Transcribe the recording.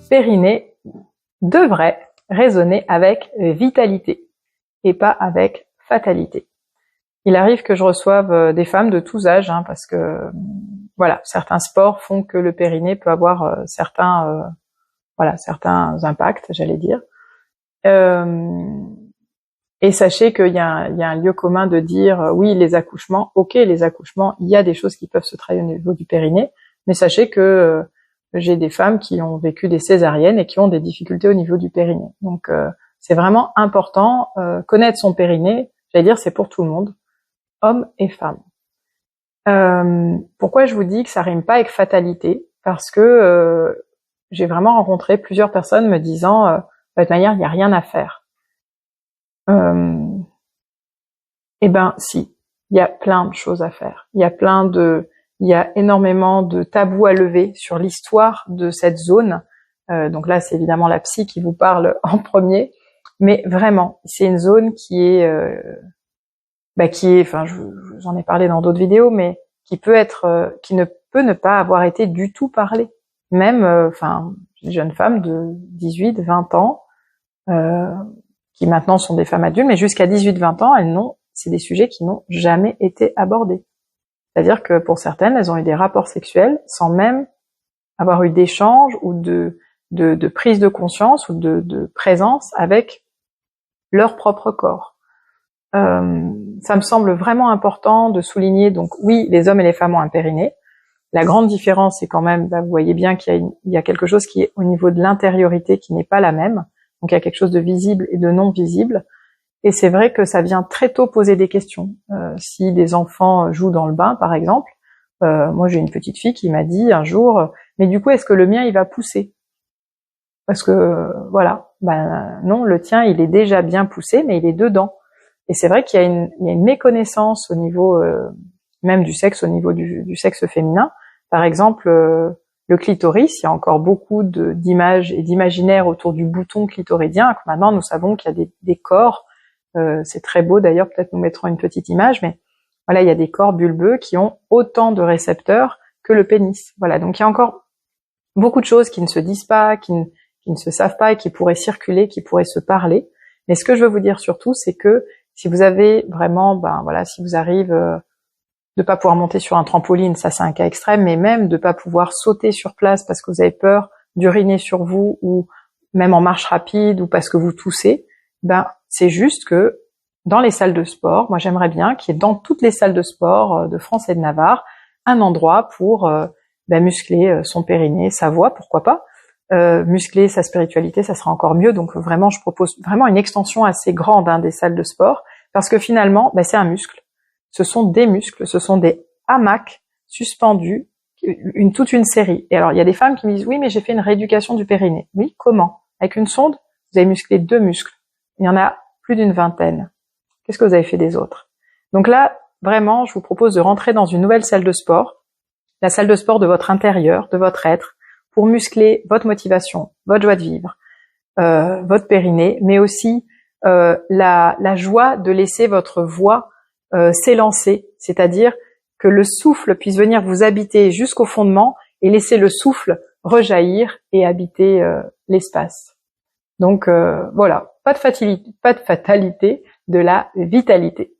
périnée devrait résonner avec vitalité et pas avec fatalité. Il arrive que je reçoive des femmes de tous âges, parce que voilà, certains sports font que le périnée peut avoir certains impacts, j'allais dire. Et sachez qu'il y a un lieu commun de dire oui, les accouchements, ok, les accouchements, il y a des choses qui peuvent se travailler au niveau du périnée, mais sachez que j'ai des femmes qui ont vécu des césariennes et qui ont des difficultés au niveau du périnée. Donc c'est vraiment important, connaître son périnée, j'allais dire c'est pour tout le monde, hommes et femmes. Pourquoi je vous dis que ça rime pas avec fatalité? Parce que j'ai vraiment rencontré plusieurs personnes me disant de toute manière il n'y a rien à faire. Eh ben si, il y a plein de choses à faire. Il y a énormément de tabous à lever sur l'histoire de cette zone. Donc là, c'est évidemment la psy qui vous parle en premier, mais vraiment, c'est une zone qui est, enfin, j'en ai parlé dans d'autres vidéos, mais qui ne peut ne pas avoir été du tout parlé. Même, une jeune femme de 18, 20 ans, qui maintenant sont des femmes adultes, mais jusqu'à 18-20 ans, c'est des sujets qui n'ont jamais été abordés. C'est-à-dire que pour certaines, elles ont eu des rapports sexuels sans même avoir eu d'échanges ou de prise de conscience ou de présence avec leur propre corps. Ça me semble vraiment important de souligner, donc oui, les hommes et les femmes ont un périnée. La grande différence, c'est quand même, vous voyez bien qu'il y a quelque chose qui est au niveau de l'intériorité qui n'est pas la même. Donc il y a quelque chose de visible et de non visible. Et c'est vrai que ça vient très tôt poser des questions. Si des enfants jouent dans le bain, par exemple, moi j'ai une petite fille qui m'a dit un jour, mais du coup est-ce que le mien il va pousser? Parce que voilà, non, le tien il est déjà bien poussé, mais il est dedans. Et c'est vrai qu'il y a une méconnaissance au niveau même du sexe, au niveau du sexe féminin. Par exemple, le clitoris, il y a encore beaucoup d'images et d'imaginaires autour du bouton clitoridien. Maintenant, nous savons qu'il y a des corps. C'est très beau d'ailleurs, peut-être nous mettrons une petite image, mais voilà, il y a des corps bulbeux qui ont autant de récepteurs que le pénis. Voilà, donc il y a encore beaucoup de choses qui ne se disent pas, qui ne se savent pas et qui pourraient circuler, qui pourraient se parler. Mais ce que je veux vous dire surtout, c'est que si vous avez vraiment, si vous arrivez de pas pouvoir monter sur un trampoline, ça c'est un cas extrême, mais même de pas pouvoir sauter sur place parce que vous avez peur d'uriner sur vous ou même en marche rapide ou parce que vous toussez, c'est juste que dans les salles de sport, moi j'aimerais bien qu'il y ait dans toutes les salles de sport de France et de Navarre un endroit pour muscler son périnée, sa voix, pourquoi pas, muscler sa spiritualité, ça sera encore mieux. Donc vraiment, je propose vraiment une extension assez grande des salles de sport parce que finalement, c'est un muscle. Ce sont des muscles, ce sont des hamacs suspendus, toute une série. Et alors, il y a des femmes qui me disent, oui, mais j'ai fait une rééducation du périnée. Oui, comment? Avec une sonde, vous avez musclé 2 muscles. Il y en a plus d'une vingtaine. Qu'est-ce que vous avez fait des autres? Donc là, vraiment, je vous propose de rentrer dans une nouvelle salle de sport, la salle de sport de votre intérieur, de votre être, pour muscler votre motivation, votre joie de vivre, votre périnée, mais aussi la joie de laisser votre voix s'élancer, c'est-à-dire que le souffle puisse venir vous habiter jusqu'au fondement et laisser le souffle rejaillir et habiter l'espace. Donc voilà, pas de fatalité, de la vitalité.